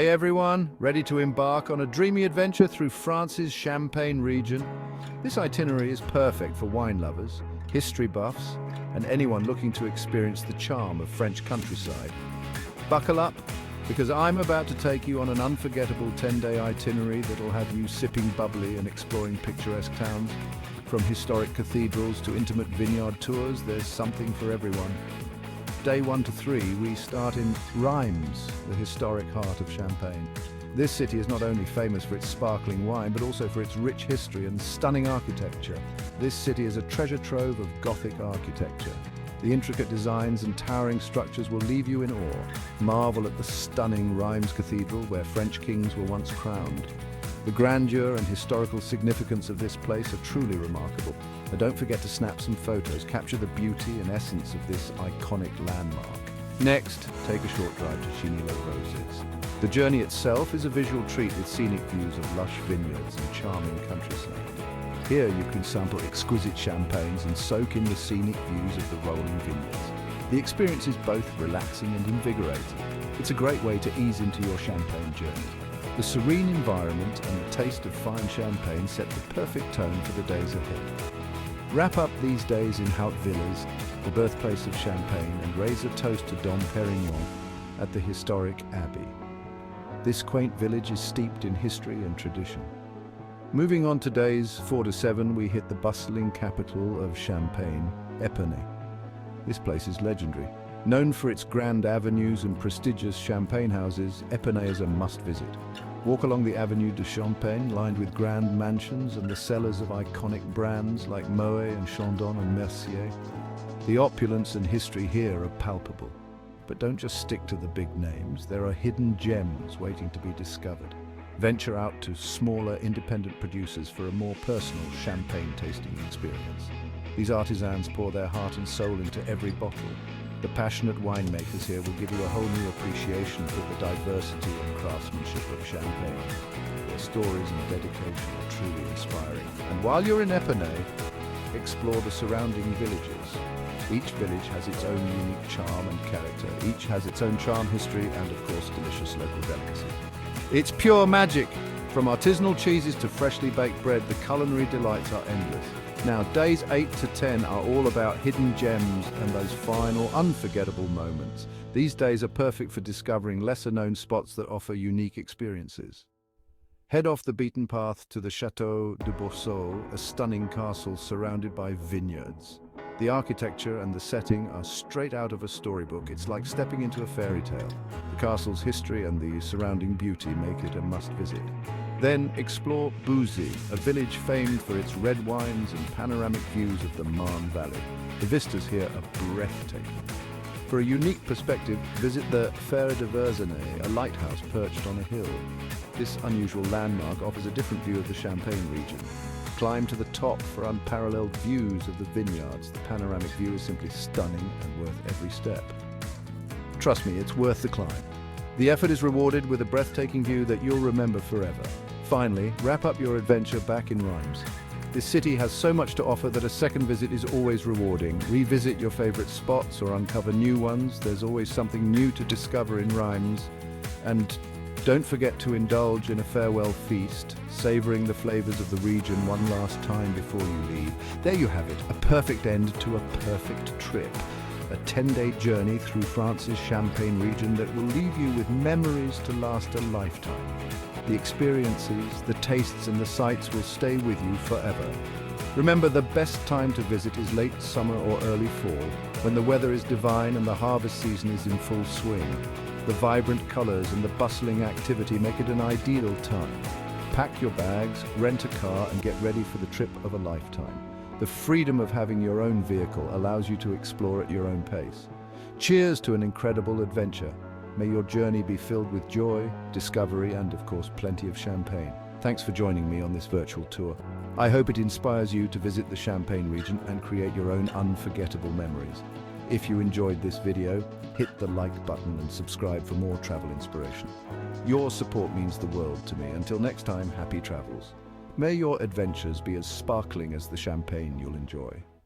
Hey everyone, ready to embark on a dreamy adventure through France's Champagne region? This itinerary is perfect for wine lovers, history buffs, and anyone looking to experience the charm of French countryside. Buckle up, because I'm about to take you on an unforgettable 10-day itinerary that'll have you sipping bubbly and exploring picturesque towns. From historic cathedrals to intimate vineyard tours, there's something for everyone. Day 1 to 3, we start in Reims, the historic heart of Champagne. This city is not only famous for its sparkling wine, but also for its rich history and stunning architecture. This city is a treasure trove of Gothic architecture. The intricate designs and towering structures will leave you in awe. Marvel at the stunning Reims Cathedral, where French kings were once crowned. The grandeur and historical significance of this place are truly remarkable. And don't forget to snap some photos, capture the beauty and essence of this iconic landmark. Next, take a short drive to Roses. The journey itself is a visual treat with scenic views of lush vineyards and charming countryside. Here you can sample exquisite champagnes and soak in the scenic views of the rolling vineyards. The experience is both relaxing and invigorating. It's a great way to ease into your champagne journey. The serene environment and the taste of fine champagne set the perfect tone for the days ahead. Wrap up these days in Haute Villas, the birthplace of Champagne, and raise a toast to Dom Perignon at the historic Abbey. This quaint village is steeped in history and tradition. Moving on to days 4 to 7, we hit the bustling capital of Champagne, Épernay. This place is legendary. Known for its grand avenues and prestigious champagne houses, Épernay is a must-visit. Walk along the Avenue de Champagne, lined with grand mansions and the cellars of iconic brands like Moet and Chandon and Mercier. The opulence and history here are palpable. But don't just stick to the big names. There are hidden gems waiting to be discovered. Venture out to smaller, independent producers for a more personal champagne tasting experience. These artisans pour their heart and soul into every bottle. The passionate winemakers here will give you a whole new appreciation for the diversity and craftsmanship of Champagne. Their stories and dedication are truly inspiring. And while you're in Épernay, explore the surrounding villages. Each village has its own unique charm and character. Each has its own charm, history, and of course, delicious local delicacies. It's pure magic! From artisanal cheeses to freshly baked bread, the culinary delights are endless. Now, days 8 to 10 are all about hidden gems and those final, unforgettable moments. These days are perfect for discovering lesser-known spots that offer unique experiences. Head off the beaten path to the Château de Boursault, a stunning castle surrounded by vineyards. The architecture and the setting are straight out of a storybook. It's like stepping into a fairy tale. The castle's history and the surrounding beauty make it a must-visit. Then explore Bouzy, a village famed for its red wines and panoramic views of the Marne Valley. The vistas here are breathtaking. For a unique perspective, visit the Fer de Verzenay, a lighthouse perched on a hill. This unusual landmark offers a different view of the Champagne region. Climb to the top for unparalleled views of the vineyards. The panoramic view is simply stunning and worth every step. Trust me, it's worth the climb. The effort is rewarded with a breathtaking view that you'll remember forever. Finally, wrap up your adventure back in Reims. This city has so much to offer that a second visit is always rewarding. Revisit your favorite spots or uncover new ones. There's always something new to discover in Reims. And don't forget to indulge in a farewell feast, savoring the flavors of the region one last time before you leave. There you have it, a perfect end to a perfect trip. A 10-day journey through France's Champagne region that will leave you with memories to last a lifetime. The experiences, the tastes and the sights will stay with you forever. Remember, the best time to visit is late summer or early fall, when the weather is divine and the harvest season is in full swing. The vibrant colors and the bustling activity make it an ideal time. Pack your bags, rent a car and get ready for the trip of a lifetime. The freedom of having your own vehicle allows you to explore at your own pace. Cheers to an incredible adventure. May your journey be filled with joy, discovery, and of course, plenty of champagne. Thanks for joining me on this virtual tour. I hope it inspires you to visit the Champagne region and create your own unforgettable memories. If you enjoyed this video, hit the like button and subscribe for more travel inspiration. Your support means the world to me. Until next time, happy travels. May your adventures be as sparkling as the champagne you'll enjoy.